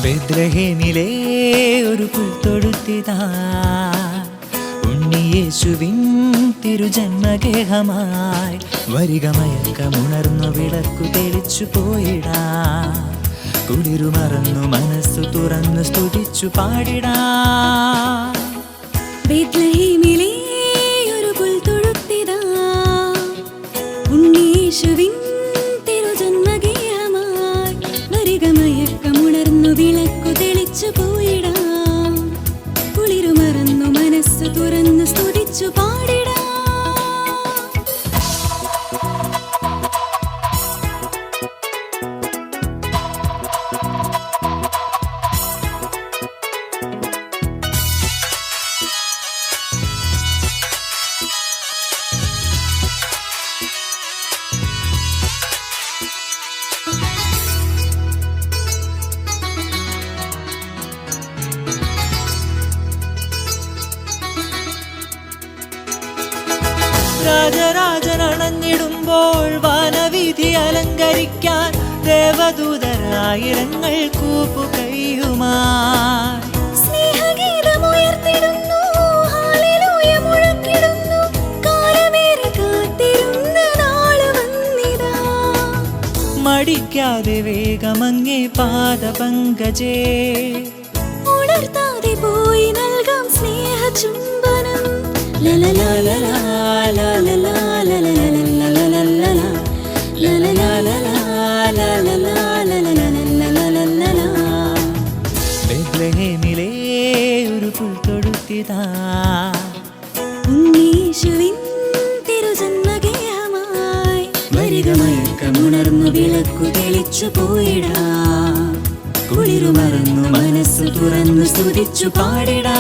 ബെത്ലഹേമിലെ ഒരു പുൽത്തൊഴുത്തിതാ ഉണ്ണിയേശുവിൻ തിരുജന്മഗേഹമായി വരിക മയക്കമുണർന്നു വിളക്കു തെളിച്ചു പോയിടാ കുളിരുമറന്നു മനസ്സു തുറന്നു സ്തുതിച്ചു പാടിടാ ബെത്ലഹേമിലെ ഒരു പുൽത്തൊഴുത്തിതാ ഉണ്ണിയേശുവിൻ തിരുജന്മഗേഹമായി വരിക മയക്കമുണർന്നു വിളക്കു തെളിച്ചു പോയിടാ കുളിരുമറന്നു മനസ്സു തുറന്നു സ്തുതിച്ചു പാടിടാ രാജരാജനണഞ്ഞിടുമ്പോൾ വനവീഥി അലങ്കരിക്കാൻ ദേവദൂതരായിരങ്ങൾ കൂപ്പുകൈയുമായി സ്നേഹഗീതമുയർത്തിടുന്നു ഹല്ലേലൂയ മുഴക്കിടുന്നു കാലമേറെ കാത്തിരുന്ന നാള് വന്നിതാ മടിക്കാതെ വേഗമങ്ങേ പാദപങ്കജേ ഉണർത്താതെ പോയി നൽകാം സ്നേഹചുംബനം ബെത്ലഹേമിലെ ഒരു പുൽത്തൊഴുത്തിതാ ഉണ്ണീശുവിൻ തിരുജന്മഗേഹമായി വരിക മയക്കമുണർന്നു വിളക്കു തെളിച്ചു പോയിടാ കുളിരുമറന്നു മനസ്സു തുറന്നു സ്തുതിച്ചു പാടിടാ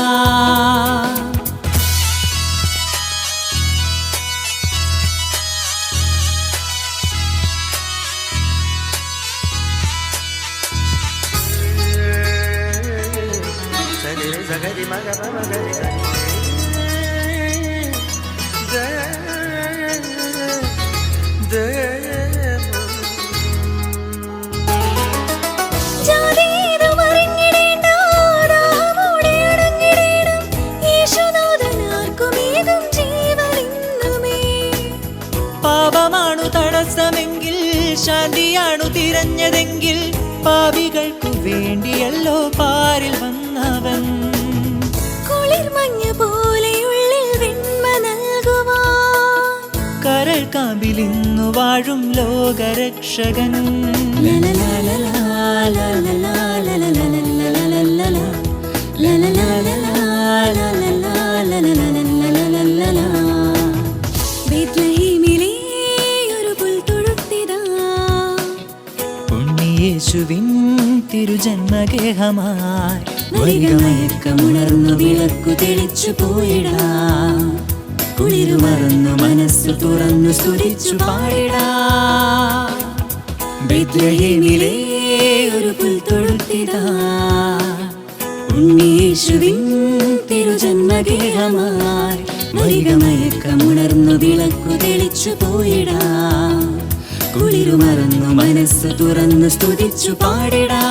പാപമാണു തടസ്സമെങ്കിൽ ശാന്തിയാണു തിരഞ്ഞതെങ്കിൽ പാപികൾക്കു വേണ്ടിയല്ലോ പാരിൽ വന്നവൻ കുളിർമഞ്ഞ് പോലെയുള്ളിൽ വെണ്മ നൽകുവാൻ കരൾ കാമ്പിലിന്നു വാഴും ലോകരക്ഷകൻ ബെത്ലഹേമിലെ ഒരു പുൽത്തൊഴുത്തിതാ ഉണ്ണിയേശുവിൻ തിരുജന്മഗേഹമായി വരിക മയക്കമുണർന്നു വിളക്കു തെളിച്ചു പോയിടാ കുളിരുമറന്നു മനസ്സു തുറന്നു സ്തുതിച്ചു പാടിടാ ബെത്ലഹേമിലെ ഒരു പുൽത്തൊഴുത്തിതാ ഉണ്ണീശുവിൻ തിരുജന്മഗേഹമായി വരിക മയക്കമുണർന്നു വിളക്കു തെളിച്ചു പോയിടാ കുളിരുമറന്നു മനസ്സു തുറന്നു സ്തുതിച്ചു പാടിടാ.